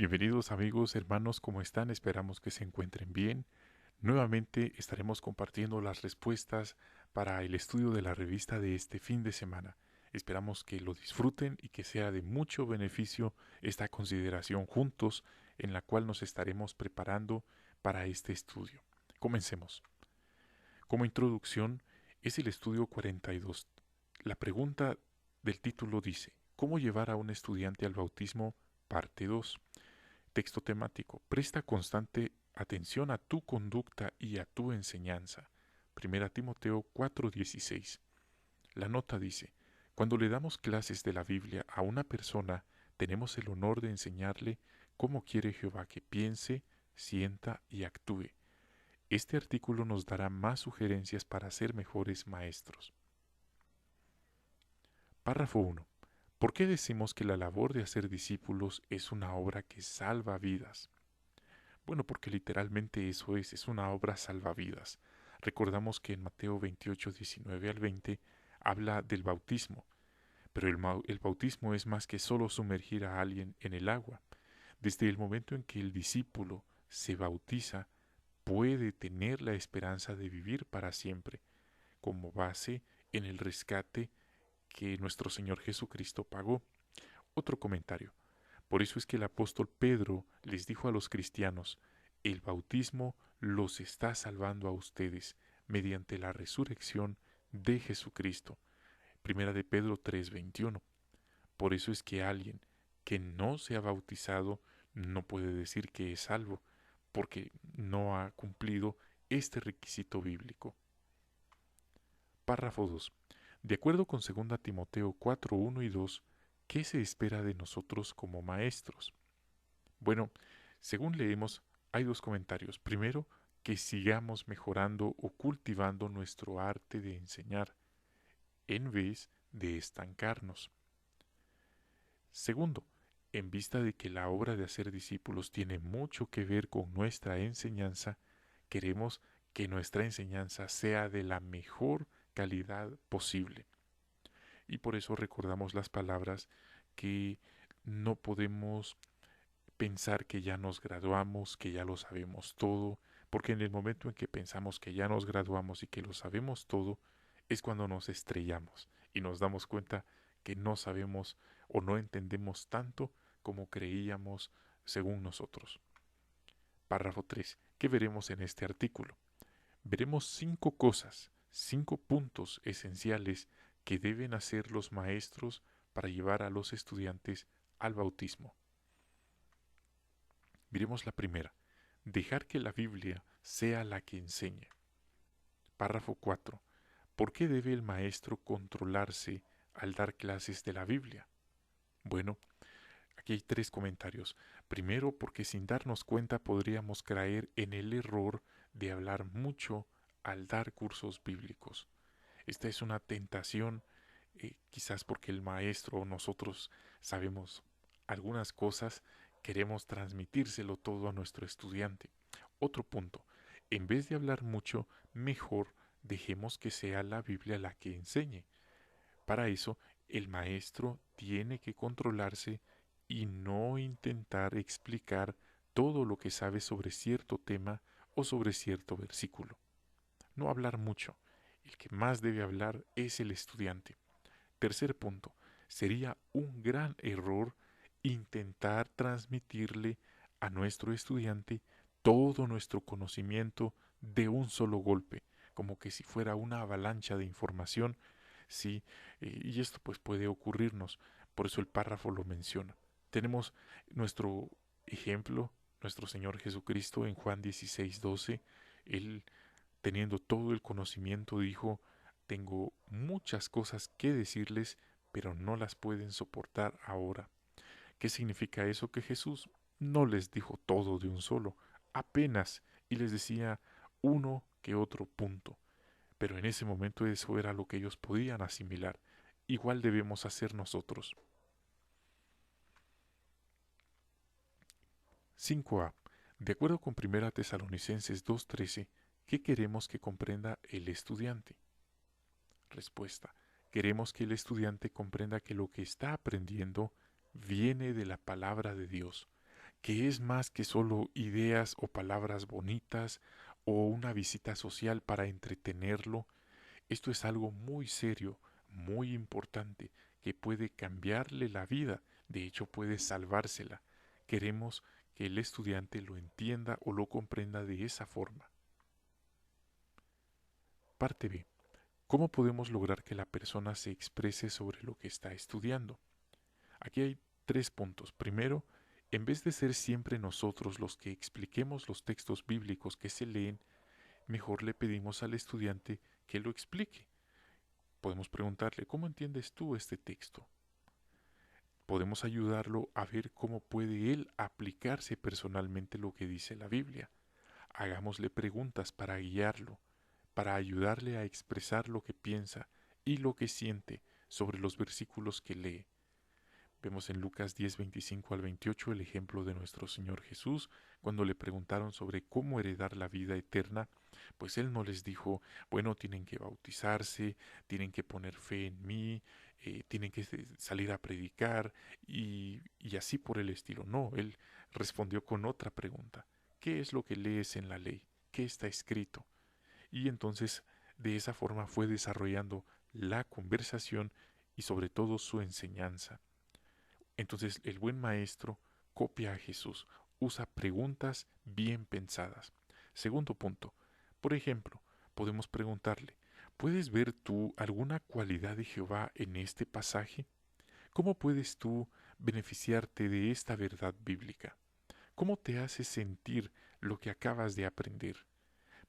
Bienvenidos amigos, hermanos, ¿cómo están? Esperamos que se encuentren bien. Nuevamente estaremos compartiendo las respuestas para el estudio de la revista de este fin de semana. Esperamos que lo disfruten y que sea de mucho beneficio esta consideración juntos en la cual nos estaremos preparando para este estudio. Comencemos. Como introducción, es el estudio 42. La pregunta del título dice, ¿cómo llevar a un estudiante al bautismo? Parte 2. Texto temático. Presta constante atención a tu conducta y a tu enseñanza. Primera Timoteo 4:16. La nota dice, cuando le damos clases de la Biblia a una persona, tenemos el honor de enseñarle cómo quiere Jehová que piense, sienta y actúe. Este artículo nos dará más sugerencias para ser mejores maestros. Párrafo 1. ¿Por qué decimos que la labor de hacer discípulos es una obra que salva vidas? Bueno, porque literalmente eso es una obra salvavidas. Recordamos que en Mateo 28, 19 al 20 habla del bautismo, pero el bautismo es más que solo sumergir a alguien en el agua. Desde el momento en que el discípulo se bautiza, puede tener la esperanza de vivir para siempre, como base en el rescate que nuestro Señor Jesucristo pagó. Otro comentario. Por eso es que el apóstol Pedro les dijo a los cristianos, el bautismo los está salvando a ustedes mediante la resurrección de Jesucristo. Primera de Pedro 3:21. Por eso es que alguien que no se ha bautizado no puede decir que es salvo, porque no ha cumplido este requisito bíblico. Párrafo 2. De acuerdo con 2 Timoteo 4:1 y 2, ¿qué se espera de nosotros como maestros? Bueno, según leemos, hay dos comentarios. Primero, que sigamos mejorando o cultivando nuestro arte de enseñar, en vez de estancarnos. Segundo, en vista de que la obra de hacer discípulos tiene mucho que ver con nuestra enseñanza, queremos que nuestra enseñanza sea de la mejor calidad posible. Y por eso recordamos las palabras que no podemos pensar que ya nos graduamos, que ya lo sabemos todo, porque en el momento en que pensamos que ya nos graduamos y que lo sabemos todo, es cuando nos estrellamos y nos damos cuenta que no sabemos o no entendemos tanto como creíamos según nosotros. Párrafo 3. ¿Qué veremos en este artículo? Veremos 5 cosas, 5 puntos esenciales que deben hacer los maestros para llevar a los estudiantes al bautismo. Miremos la primera. Dejar que la Biblia sea la que enseñe. Párrafo 4. ¿Por qué debe el maestro controlarse al dar clases de la Biblia? Bueno, aquí hay 3 comentarios. Primero, porque sin darnos cuenta podríamos caer en el error de hablar mucho al dar cursos bíblicos. Esta es una tentación, quizás porque el maestro o nosotros sabemos algunas cosas, queremos transmitírselo todo a nuestro estudiante. Otro punto, en vez de hablar mucho, mejor dejemos que sea la Biblia la que enseñe. Para eso, el maestro tiene que controlarse y no intentar explicar todo lo que sabe sobre cierto tema o sobre cierto versículo. No hablar mucho. El que más debe hablar es el estudiante. Tercer punto, sería un gran error intentar transmitirle a nuestro estudiante todo nuestro conocimiento de un solo golpe, como que si fuera una avalancha de información, sí, y esto pues puede ocurrirnos, por eso el párrafo lo menciona. Tenemos nuestro ejemplo, nuestro Señor Jesucristo en Juan 16:12, él teniendo todo el conocimiento dijo, tengo muchas cosas que decirles, pero no las pueden soportar ahora. ¿Qué significa eso? Que Jesús no les dijo todo de un solo, apenas, y les decía uno que otro punto. Pero en ese momento eso era lo que ellos podían asimilar. Igual debemos hacer nosotros. 5a. De acuerdo con 1 Tesalonicenses 2:13, ¿qué queremos que comprenda el estudiante? Respuesta. Queremos que el estudiante comprenda que lo que está aprendiendo viene de la palabra de Dios, que es más que solo ideas o palabras bonitas o una visita social para entretenerlo. Esto es algo muy serio, muy importante, que puede cambiarle la vida, de hecho puede salvársela. Queremos que el estudiante lo entienda o lo comprenda de esa forma. Parte B. ¿Cómo podemos lograr que la persona se exprese sobre lo que está estudiando? Aquí hay 3 puntos. Primero, en vez de ser siempre nosotros los que expliquemos los textos bíblicos que se leen, mejor le pedimos al estudiante que lo explique. Podemos preguntarle, ¿cómo entiendes tú este texto? Podemos ayudarlo a ver cómo puede él aplicarse personalmente lo que dice la Biblia. Hagámosle preguntas para guiarlo, para ayudarle a expresar lo que piensa y lo que siente sobre los versículos que lee. Vemos en Lucas 10, 25 al 28 el ejemplo de nuestro Señor Jesús cuando le preguntaron sobre cómo heredar la vida eterna, pues Él no les dijo, bueno, tienen que bautizarse, tienen que poner fe en mí, tienen que salir a predicar y así por el estilo. No, Él respondió con otra pregunta. ¿Qué es lo que lees en la ley? ¿Qué está escrito? Y entonces de esa forma fue desarrollando la conversación y sobre todo su enseñanza. Entonces el buen maestro copia a Jesús, usa preguntas bien pensadas. Segundo punto, por ejemplo, podemos preguntarle, ¿puedes ver tú alguna cualidad de Jehová en este pasaje? ¿Cómo puedes tú beneficiarte de esta verdad bíblica? ¿Cómo te hace sentir lo que acabas de aprender?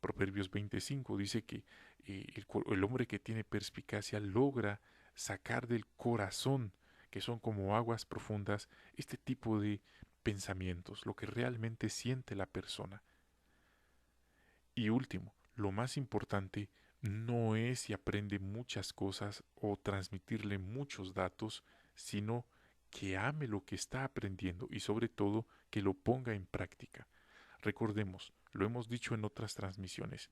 Proverbios 25 dice que el hombre que tiene perspicacia logra sacar del corazón, que son como aguas profundas, este tipo de pensamientos, lo que realmente siente la persona. Y último, lo más importante no es si aprende muchas cosas o transmitirle muchos datos, sino que ame lo que está aprendiendo y sobre todo que lo ponga en práctica. Recordemos, lo hemos dicho en otras transmisiones,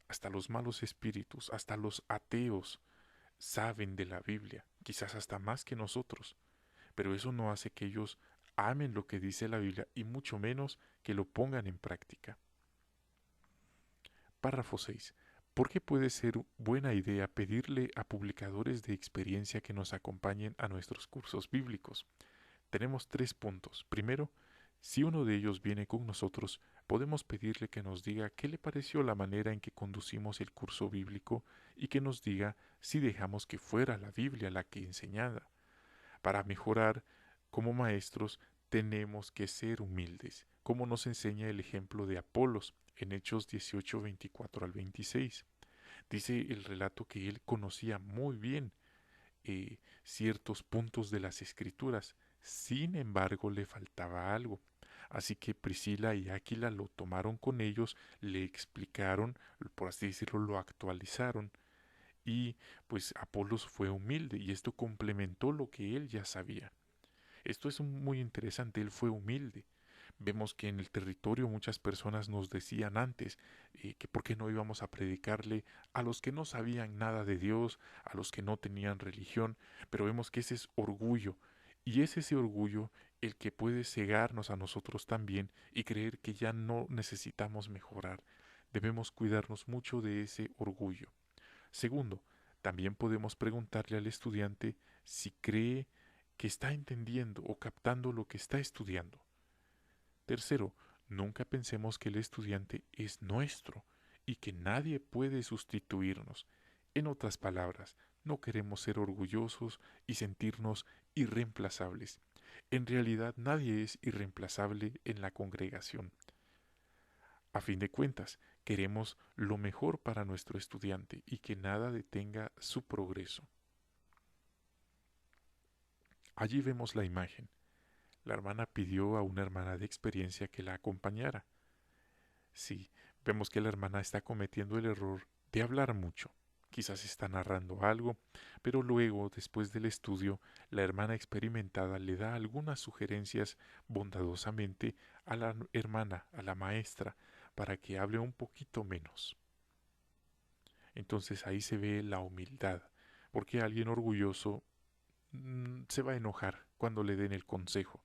hasta los malos espíritus, hasta los ateos saben de la Biblia, quizás hasta más que nosotros, pero eso no hace que ellos amen lo que dice la Biblia y mucho menos que lo pongan en práctica. Párrafo 6. ¿Por qué puede ser buena idea pedirle a publicadores de experiencia que nos acompañen a nuestros cursos bíblicos? Tenemos 3 puntos. Primero, si uno de ellos viene con nosotros, podemos pedirle que nos diga qué le pareció la manera en que conducimos el curso bíblico y que nos diga si dejamos que fuera la Biblia la que enseñara. Para mejorar como maestros tenemos que ser humildes, como nos enseña el ejemplo de Apolos en Hechos 18, 24 al 26. Dice el relato que él conocía muy bien ciertos puntos de las escrituras, sin embargo le faltaba algo. Así que Priscila y Áquila lo tomaron con ellos, le explicaron, por así decirlo, lo actualizaron y pues Apolos fue humilde y esto complementó lo que él ya sabía. Esto es muy interesante, él fue humilde. Vemos que en el territorio muchas personas nos decían antes que por qué no íbamos a predicarle a los que no sabían nada de Dios, a los que no tenían religión, pero vemos que ese es orgullo y es ese orgullo el que puede cegarnos a nosotros también y creer que ya no necesitamos mejorar. Debemos cuidarnos mucho de ese orgullo. Segundo, también podemos preguntarle al estudiante si cree que está entendiendo o captando lo que está estudiando. Tercero, nunca pensemos que el estudiante es nuestro y que nadie puede sustituirnos. En otras palabras, no queremos ser orgullosos y sentirnos irreemplazables. En realidad nadie es irreemplazable en la congregación. A fin de cuentas, queremos lo mejor para nuestro estudiante y que nada detenga su progreso. Allí vemos la imagen. La hermana pidió a una hermana de experiencia que la acompañara. Sí, vemos que la hermana está cometiendo el error de hablar mucho. Quizás está narrando algo, pero luego, después del estudio, la hermana experimentada le da algunas sugerencias bondadosamente a la hermana, a la maestra, para que hable un poquito menos. Entonces ahí se ve la humildad, porque alguien orgulloso se va a enojar cuando le den el consejo,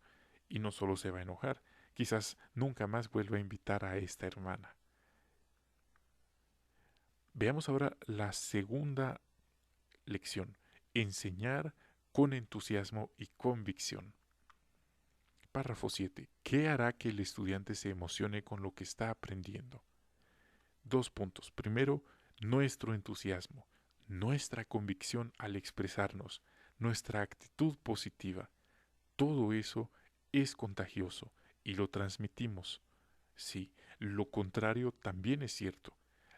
y no solo se va a enojar, quizás nunca más vuelva a invitar a esta hermana. Veamos ahora la segunda lección: enseñar con entusiasmo y convicción. Párrafo 7. ¿Qué hará que el estudiante se emocione con lo que está aprendiendo? 2 puntos. Primero, nuestro entusiasmo, nuestra convicción al expresarnos, nuestra actitud positiva. Todo eso es contagioso y lo transmitimos. Sí, lo contrario también es cierto.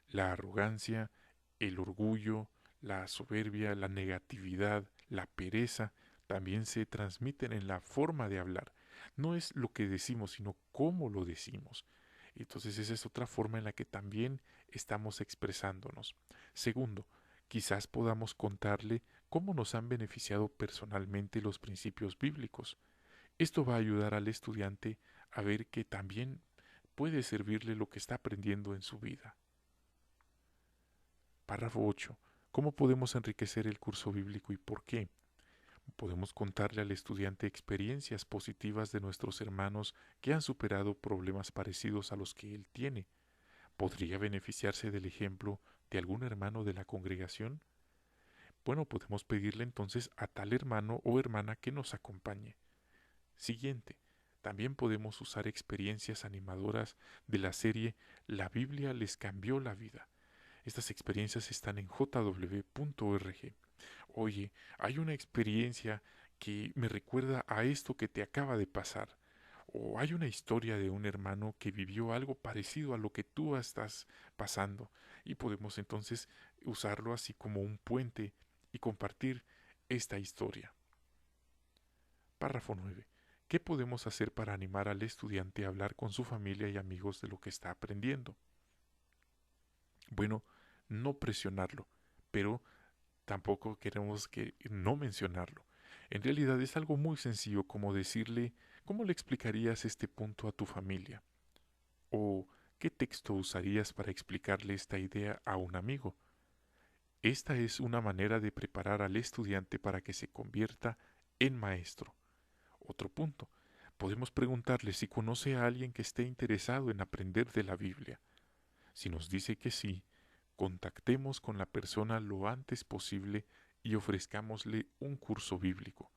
La arrogancia, el orgullo, la soberbia, la negatividad, la pereza, también se transmiten en la forma de hablar. No es lo que decimos, sino cómo lo decimos. Entonces esa es otra forma en la que también estamos expresándonos. Segundo, quizás podamos contarle cómo nos han beneficiado personalmente los principios bíblicos. Esto va a ayudar al estudiante a ver que también puede servirle lo que está aprendiendo en su vida. Párrafo 8. ¿Cómo podemos enriquecer el curso bíblico y por qué? Podemos contarle al estudiante experiencias positivas de nuestros hermanos que han superado problemas parecidos a los que él tiene. ¿Podría beneficiarse del ejemplo de algún hermano de la congregación? Bueno, podemos pedirle entonces a tal hermano o hermana que nos acompañe. Siguiente. También podemos usar experiencias animadoras de la serie La Biblia les cambió la vida. Estas experiencias están en jw.org. Oye, hay una experiencia que me recuerda a esto que te acaba de pasar. O hay una historia de un hermano que vivió algo parecido a lo que tú estás pasando. Y podemos entonces usarlo así como un puente y compartir esta historia. Párrafo 9. ¿Qué podemos hacer para animar al estudiante a hablar con su familia y amigos de lo que está aprendiendo? Bueno, no presionarlo, pero tampoco queremos que no mencionarlo. En realidad es algo muy sencillo como decirle, ¿cómo le explicarías este punto a tu familia? ¿O qué texto usarías para explicarle esta idea a un amigo? Esta es una manera de preparar al estudiante para que se convierta en maestro. Otro punto. Podemos preguntarle si conoce a alguien que esté interesado en aprender de la Biblia. Si nos dice que sí, contactemos con la persona lo antes posible y ofrezcámosle un curso bíblico.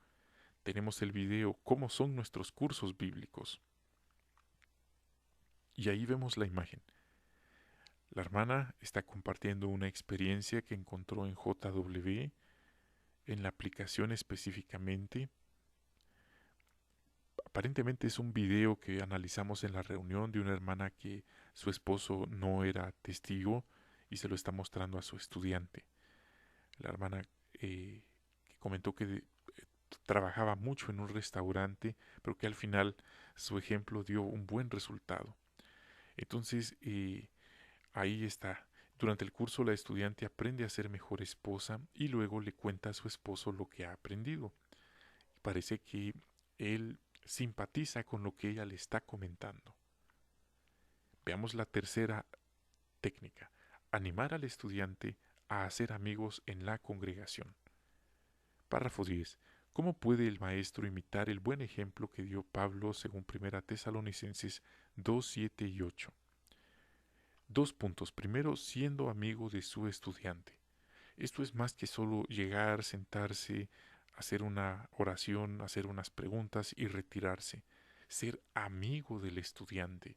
Tenemos el video ¿Cómo son nuestros cursos bíblicos? Y ahí vemos la imagen. La hermana está compartiendo una experiencia que encontró en JW, en la aplicación específicamente. Aparentemente es un video que analizamos en la reunión de una hermana que su esposo no era testigo y se lo está mostrando a su estudiante. La hermana que comentó que trabajaba mucho en un restaurante, pero que al final su ejemplo dio un buen resultado. Entonces, ahí está. Durante el curso la estudiante aprende a ser mejor esposa y luego le cuenta a su esposo lo que ha aprendido. Parece que él simpatiza con lo que ella le está comentando. Veamos la tercera técnica: animar al estudiante a hacer amigos en la congregación. Párrafo 10. ¿Cómo puede el maestro imitar el buen ejemplo que dio Pablo según 1 Tesalonicenses 2, 7 y 8? 2 puntos. Primero, siendo amigo de su estudiante. Esto es más que solo llegar, sentarse, hacer una oración, hacer unas preguntas y retirarse. Ser amigo del estudiante,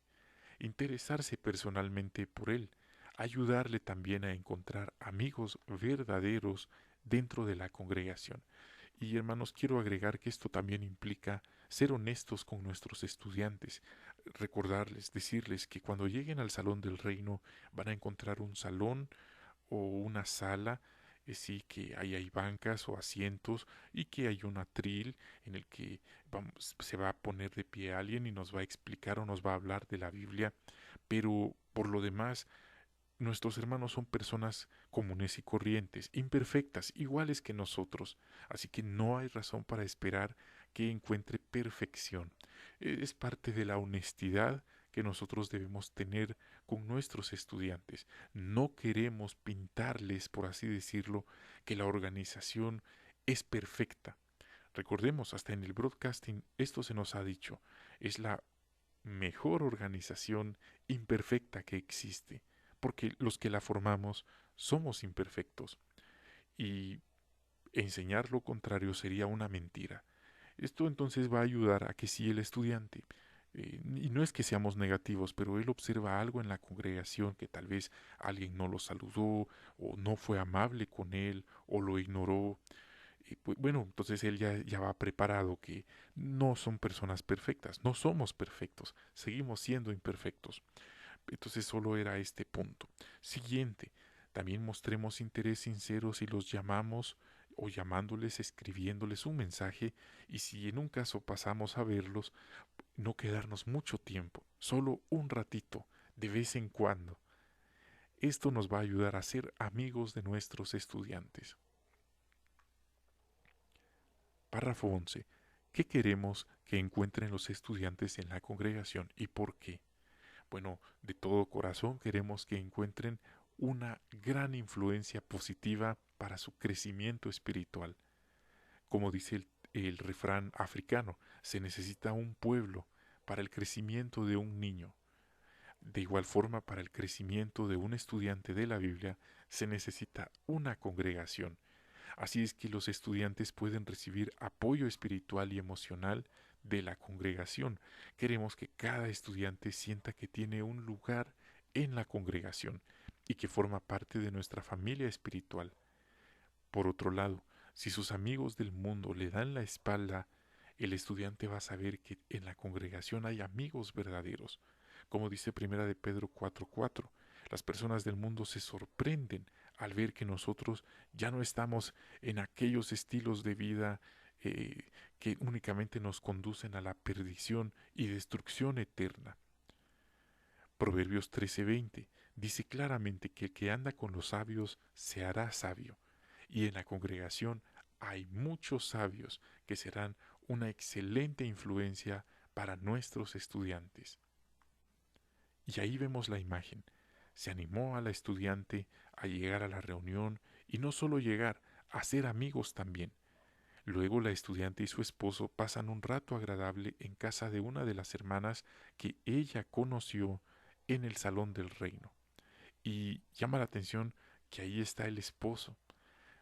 interesarse personalmente por él, ayudarle también a encontrar amigos verdaderos dentro de la congregación. Y hermanos, quiero agregar que esto también implica ser honestos con nuestros estudiantes, recordarles, decirles que cuando lleguen al salón del reino van a encontrar un salón o una sala, sí que ahí hay bancas o asientos y que hay un atril en el que se va a poner de pie alguien y nos va a explicar o nos va a hablar de la Biblia, pero por lo demás nuestros hermanos son personas comunes y corrientes, imperfectas, iguales que nosotros, así que no hay razón para esperar que encuentre perfección. Es parte de la honestidad que nosotros debemos tener con nuestros estudiantes. No queremos pintarles, por así decirlo, que la organización es perfecta. Recordemos, hasta en el broadcasting esto se nos ha dicho, es la mejor organización imperfecta que existe, porque los que la formamos somos imperfectos y enseñar lo contrario sería una mentira. Esto entonces va a ayudar a que si el estudiante, y no es que seamos negativos, pero él observa algo en la congregación que tal vez alguien no lo saludó o no fue amable con él o lo ignoró, y pues, bueno, entonces él ya va preparado que no son personas perfectas, no somos perfectos, seguimos siendo imperfectos. Entonces solo era este punto. Siguiente, también mostremos interés sincero si los llamamos o llamándoles, escribiéndoles un mensaje, y si en un caso pasamos a verlos, no quedarnos mucho tiempo, solo un ratito, de vez en cuando. Esto nos va a ayudar a ser amigos de nuestros estudiantes. Párrafo 11. ¿Qué queremos que encuentren los estudiantes en la congregación y por qué? Bueno, de todo corazón queremos que encuentren una gran influencia positiva para su crecimiento espiritual. Como dice el refrán africano, se necesita un pueblo para el crecimiento de un niño. De igual forma, para el crecimiento de un estudiante de la Biblia, se necesita una congregación. Así es que los estudiantes pueden recibir apoyo espiritual y emocional de la congregación. Queremos que cada estudiante sienta que tiene un lugar en la congregación y que forma parte de nuestra familia espiritual. Por otro lado, si sus amigos del mundo le dan la espalda, el estudiante va a saber que en la congregación hay amigos verdaderos. Como dice Primera de Pedro 4:4, las personas del mundo se sorprenden al ver que nosotros ya no estamos en aquellos estilos de vida que únicamente nos conducen a la perdición y destrucción eterna. Proverbios 13:20 dice claramente que el que anda con los sabios se hará sabio, y en la congregación hay muchos sabios que serán una excelente influencia para nuestros estudiantes. Y ahí vemos la imagen. Se animó a la estudiante a llegar a la reunión y no solo llegar, a ser amigos también. Luego la estudiante y su esposo pasan un rato agradable en casa de una de las hermanas que ella conoció en el salón del reino. Y llama la atención que ahí está el esposo.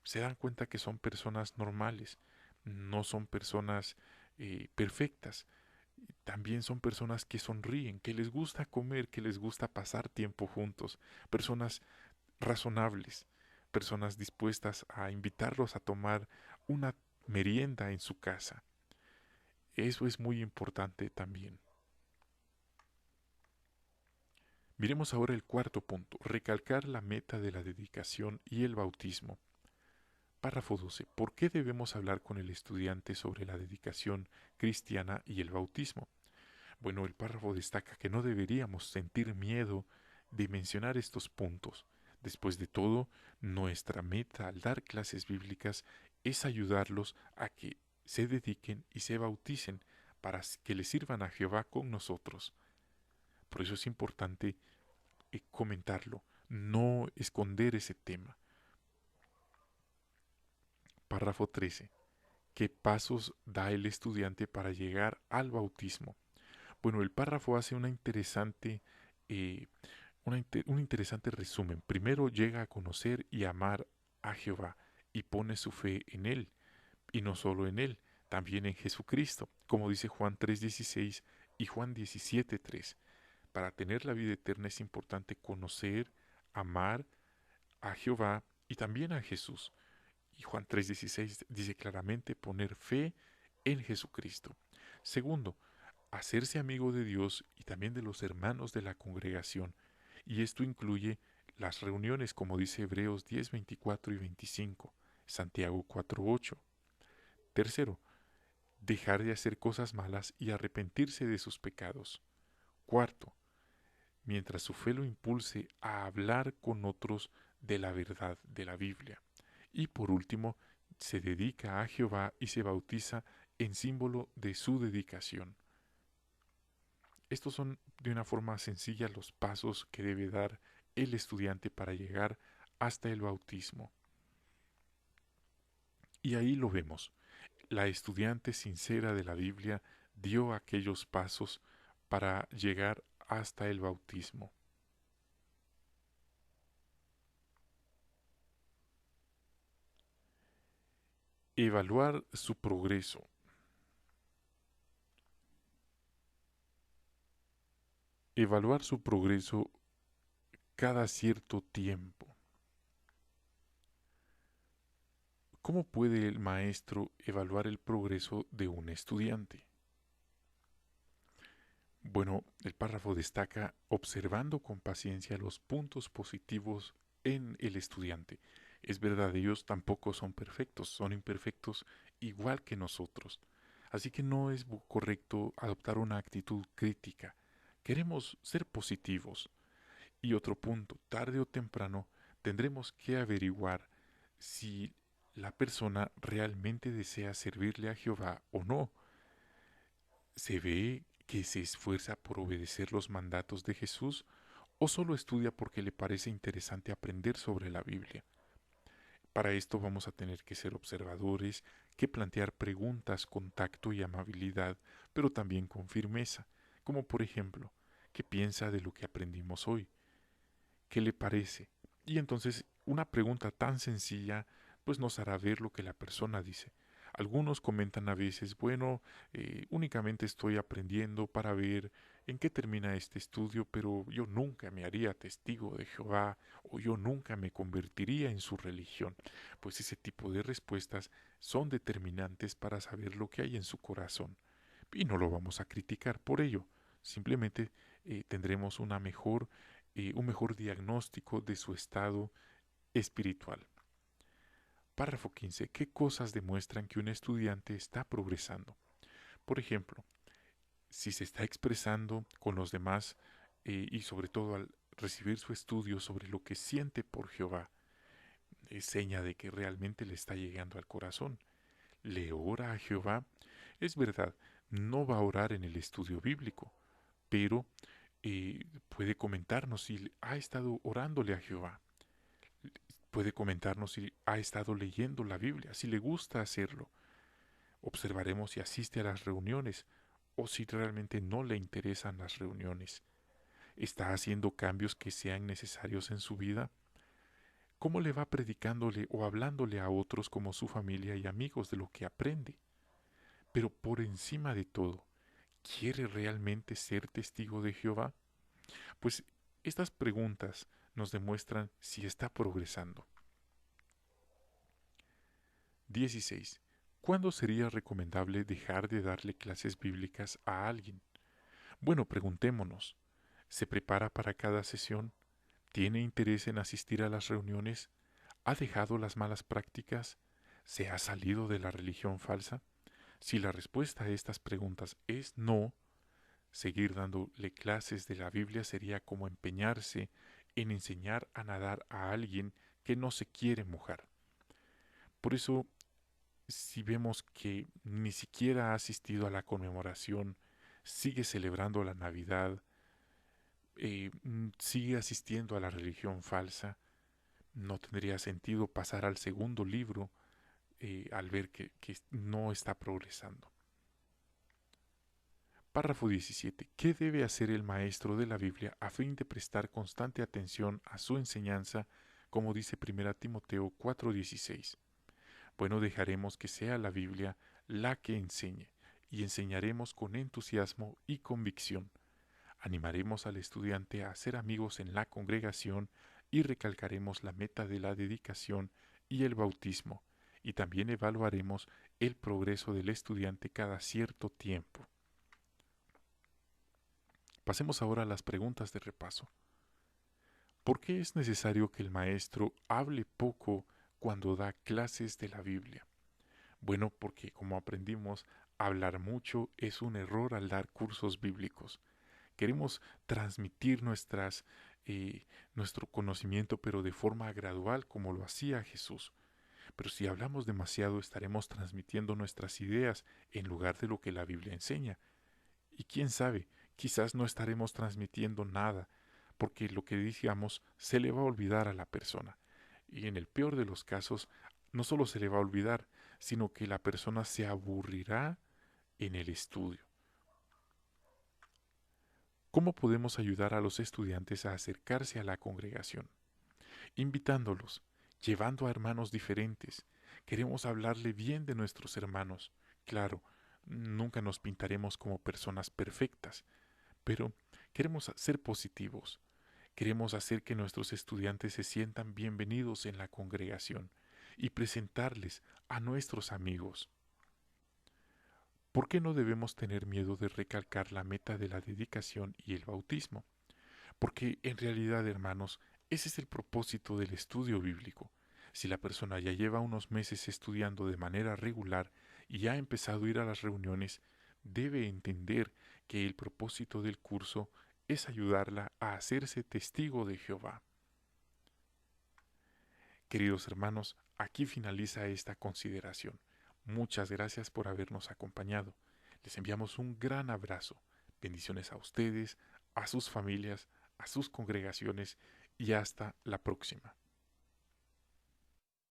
Se dan cuenta que son personas normales, no son personas perfectas. También son personas que sonríen, que les gusta comer, que les gusta pasar tiempo juntos, personas razonables, personas dispuestas a invitarlos a tomar una merienda en su casa. Eso es muy importante también. Miremos ahora el cuarto punto, recalcar la meta de la dedicación y el bautismo. Párrafo 12. ¿Por qué debemos hablar con el estudiante sobre la dedicación cristiana y el bautismo? Bueno, el párrafo destaca que no deberíamos sentir miedo de mencionar estos puntos. Después de todo, nuestra meta al dar clases bíblicas es ayudarlos a que se dediquen y se bauticen para que le sirvan a Jehová con nosotros. Por eso es importante comentarlo, no esconder ese tema. Párrafo 13. ¿Qué pasos da el estudiante para llegar al bautismo? Bueno, el párrafo hace eh, un interesante resumen. Primero llega a conocer y amar a Jehová y pone su fe en Él, y no solo en Él, también en Jesucristo, como dice Juan 3:16 y Juan 17:3. Para tener la vida eterna es importante conocer, amar a Jehová y también a Jesús. Y Juan 3:16 dice claramente poner fe en Jesucristo. Segundo, hacerse amigo de Dios y también de los hermanos de la congregación. Y esto incluye las reuniones, como dice Hebreos 10:24 y 25, Santiago 4:8. Tercero, dejar de hacer cosas malas y arrepentirse de sus pecados. Cuarto, mientras su fe lo impulse a hablar con otros de la verdad de la Biblia. Y por último, se dedica a Jehová y se bautiza en símbolo de su dedicación. Estos son de una forma sencilla los pasos que debe dar el estudiante para llegar hasta el bautismo. Y ahí lo vemos. La estudiante sincera de la Biblia dio aquellos pasos para llegar hasta el bautismo. Evaluar su progreso. Evaluar su progreso cada cierto tiempo. ¿Cómo puede el maestro evaluar el progreso de un estudiante? Bueno, el párrafo destaca observando con paciencia los puntos positivos en el estudiante. Es verdad, ellos tampoco son perfectos, son imperfectos igual que nosotros. Así que no es correcto adoptar una actitud crítica. Queremos ser positivos. Y otro punto, tarde o temprano tendremos que averiguar si la persona realmente desea servirle a Jehová o no. ¿Se ve que se esfuerza por obedecer los mandatos de Jesús o solo estudia porque le parece interesante aprender sobre la Biblia? Para esto vamos a tener que ser observadores, que plantear preguntas con tacto y amabilidad, pero también con firmeza, como por ejemplo, ¿qué piensa de lo que aprendimos hoy? ¿Qué le parece? Y entonces una pregunta tan sencilla pues nos hará ver lo que la persona dice. Algunos comentan a veces, bueno, únicamente estoy aprendiendo para ver en qué termina este estudio, pero yo nunca me haría testigo de Jehová o yo nunca me convertiría en su religión. Pues ese tipo de respuestas son determinantes para saber lo que hay en su corazón. Y no lo vamos a criticar por ello. Simplemente tendremos un mejor diagnóstico de su estado espiritual. Párrafo 15. ¿Qué cosas demuestran que un estudiante está progresando? Por ejemplo, si se está expresando con los demás y sobre todo al recibir su estudio sobre lo que siente por Jehová, es seña de que realmente le está llegando al corazón. ¿Le ora a Jehová? Es verdad, no va a orar en el estudio bíblico, pero puede comentarnos si ha estado orándole a Jehová. Puede comentarnos si ha estado leyendo la Biblia, si le gusta hacerlo. Observaremos si asiste a las reuniones o si realmente no le interesan las reuniones. ¿Está haciendo cambios que sean necesarios en su vida? ¿Cómo le va predicándole o hablándole a otros como su familia y amigos de lo que aprende? Pero por encima de todo, ¿quiere realmente ser testigo de Jehová? Pues estas preguntas nos demuestran si está progresando. 16. ¿Cuándo sería recomendable dejar de darle clases bíblicas a alguien? Bueno, preguntémonos. ¿Se prepara para cada sesión? ¿Tiene interés en asistir a las reuniones? ¿Ha dejado las malas prácticas? ¿Se ha salido de la religión falsa? Si la respuesta a estas preguntas es no, seguir dándole clases de la Biblia sería como empeñarse en enseñar a nadar a alguien que no se quiere mojar. Por eso, si vemos que ni siquiera ha asistido a la conmemoración, sigue celebrando la Navidad, sigue asistiendo a la religión falsa, no tendría sentido pasar al segundo libro al ver que no está progresando. Párrafo 17. ¿Qué debe hacer el maestro de la Biblia a fin de prestar constante atención a su enseñanza, como dice 1 Timoteo 4:16? Bueno, dejaremos que sea la Biblia la que enseñe, y enseñaremos con entusiasmo y convicción. Animaremos al estudiante a hacer amigos en la congregación y recalcaremos la meta de la dedicación y el bautismo, y también evaluaremos el progreso del estudiante cada cierto tiempo. Pasemos ahora a las preguntas de repaso. ¿Por qué es necesario que el maestro hable poco cuando da clases de la Biblia? Bueno, porque como aprendimos, hablar mucho es un error al dar cursos bíblicos. Queremos transmitir nuestro conocimiento, pero de forma gradual, como lo hacía Jesús. Pero si hablamos demasiado, estaremos transmitiendo nuestras ideas en lugar de lo que la Biblia enseña. Y quién sabe, quizás no estaremos transmitiendo nada, porque lo que digamos se le va a olvidar a la persona. Y en el peor de los casos, no solo se le va a olvidar, sino que la persona se aburrirá en el estudio. ¿Cómo podemos ayudar a los estudiantes a acercarse a la congregación? Invitándolos, llevando a hermanos diferentes. Queremos hablarle bien de nuestros hermanos. Claro, nunca nos pintaremos como personas perfectas, pero queremos ser positivos. Queremos hacer que nuestros estudiantes se sientan bienvenidos en la congregación y presentarles a nuestros amigos. ¿Por qué no debemos tener miedo de recalcar la meta de la dedicación y el bautismo? Porque en realidad, hermanos, ese es el propósito del estudio bíblico. Si la persona ya lleva unos meses estudiando de manera regular y ha empezado a ir a las reuniones, debe entender que el propósito del curso es ayudarla a hacerse testigo de Jehová. Queridos hermanos, aquí finaliza esta consideración. Muchas gracias por habernos acompañado. Les enviamos un gran abrazo. Bendiciones a ustedes, a sus familias, a sus congregaciones y hasta la próxima.